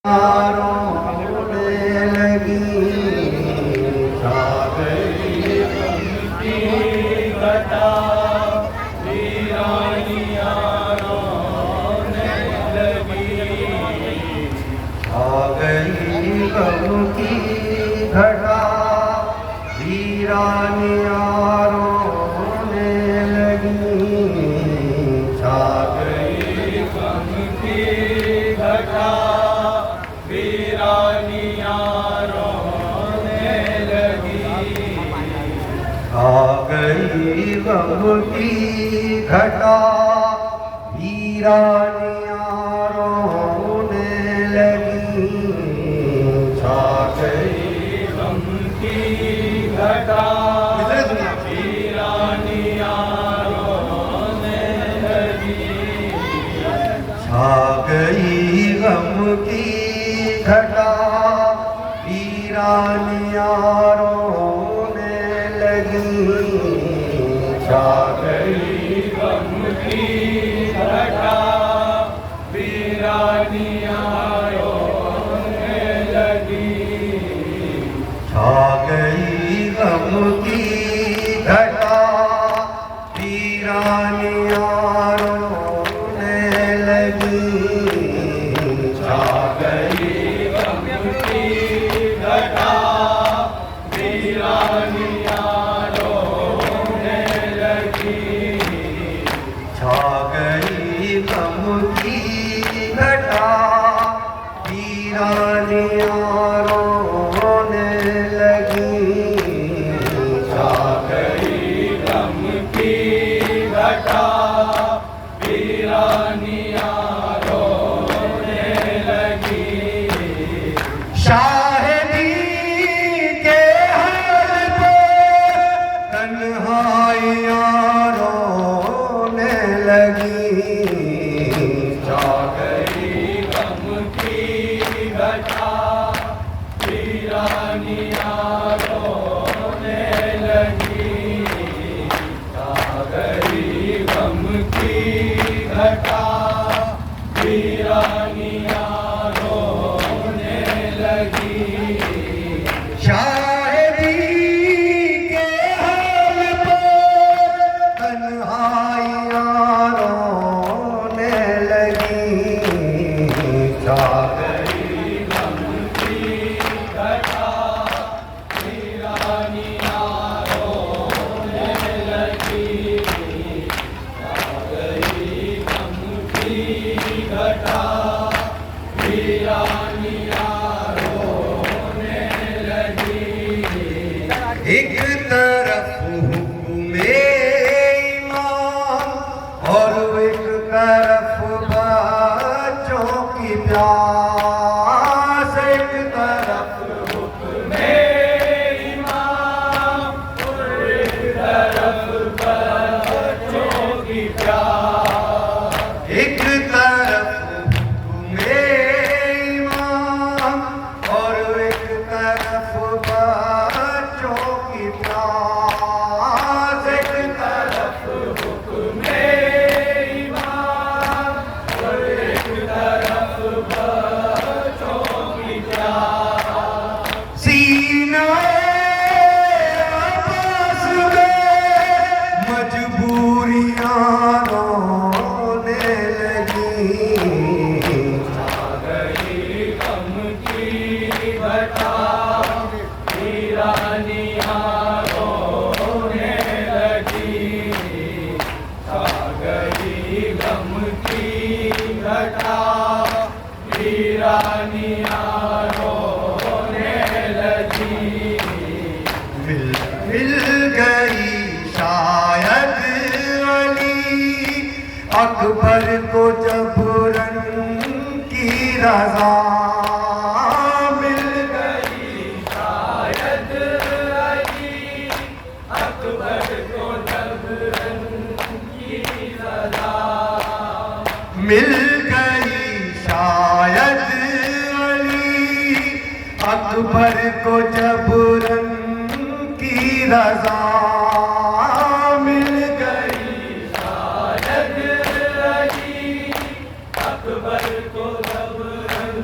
रोने लगी छा गई उनकी घटा वीरानियां रोने लगी छा गई गम की घटा वीरानियां रोने लगी छा गई गम की घटा वीरानियां रोने लगी आ गई गम की घटा वीरानियां रोने लगी छा गई गम की घटा वीरानियां रोने लगी छा गई गम की घटा वीरानियां रोने लगी छा गई गम की घटा वीरानियां रोने लगी छा गई गम की घटा वीरानियां रोने लगी छा गई घटा वीरानियां रोने लगी छा गई गम की घटा वीरानियां रोने लगी छा गई गम की घटा वीरानियां रोने लगी रोने लगी छा गई गम की घटा वीरानियां रोने लगी छा गई गम की घटा वीरानियां रोने लगी छा गई गम की घटा वीरानियां रोने लगी छा गई गम की घटा वीरानियां रोने लगी एक तरफ हुक्मे ईमान और एक तरफ बच्चों की प्यास एक तरफ हुक्मे ईमान और एक तरफ बच्चों की प्यास एक तरफ हुक्मे ईमान और एक तरफ बच्चों की प्यास एक तरफ हुक्मे ईमान और एक तरफ बच्चों की प्यास सीना आपस में मजबूरियां रोने लगी छा गई गम की घटा वीरानियां रोने लगी छा गई गम की घटा वीरानियां रोने लगी मिल गई शायद अली अकबर को जबरन की रज़ा मिल गई शायद अली अकबर को जबरन की रज़ा मिल गई शायद अली अकबर को जबरन की रज़ा मिल गई शायद अली अकबर को जबरन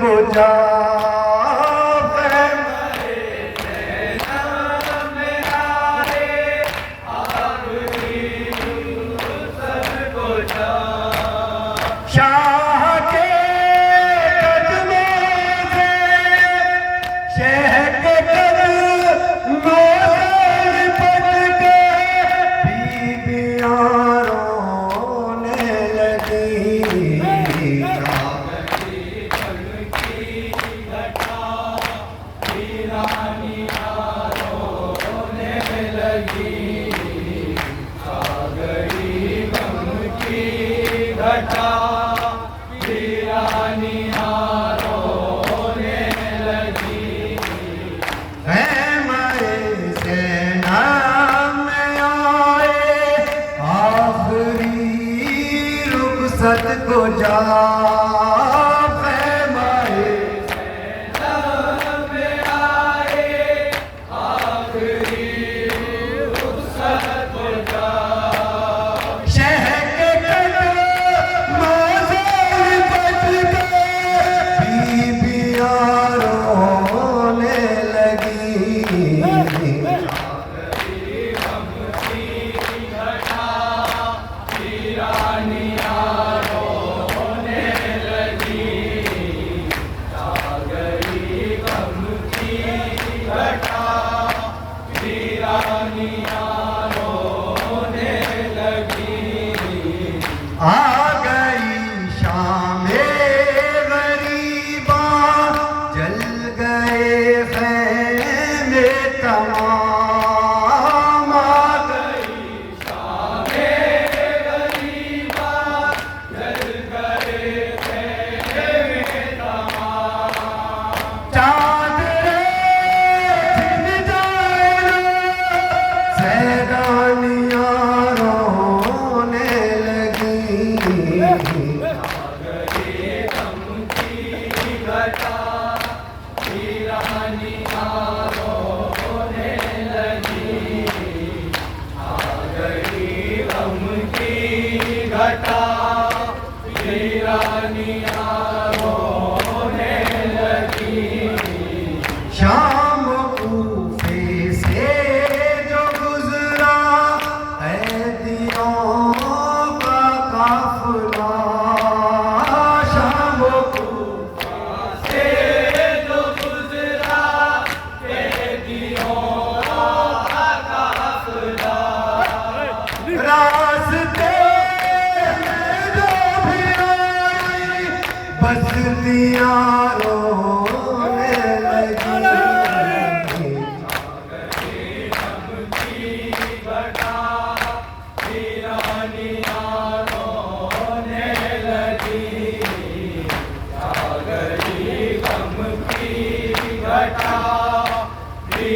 को जा सत को जा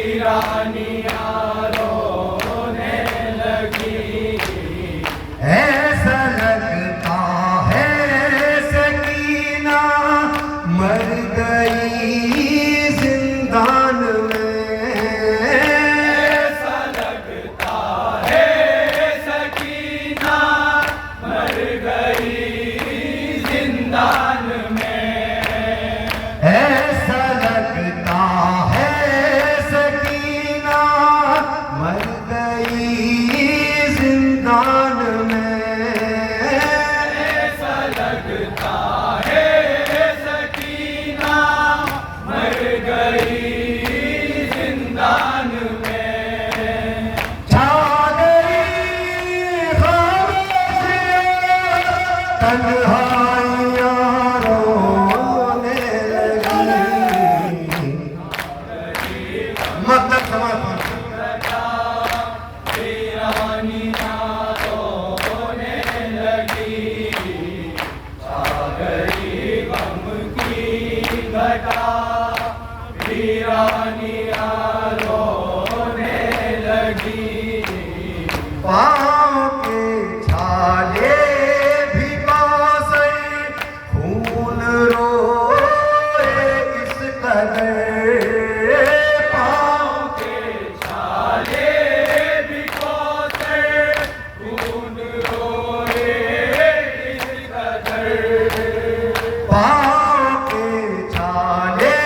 वीरानिया रोने लगी। तन्हाइयाँ रोने लगी। मतलब समर्पण पाँव के छाले भी बासे खून रोए इस कदर। पाँव के छाले भी बासे खून रोए इस कदर। पाँव के छाले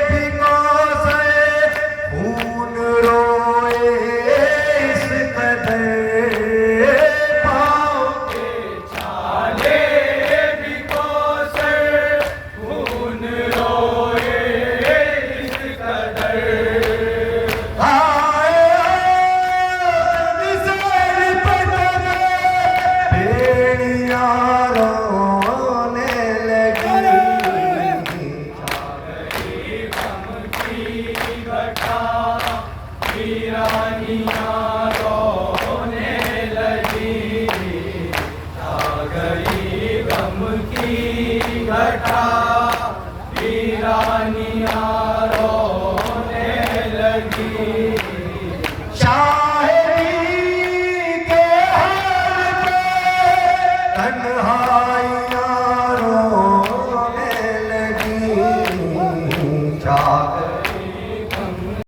भी बासे खून रोए इस कदर। तन्हाइयाँ रोने लगी।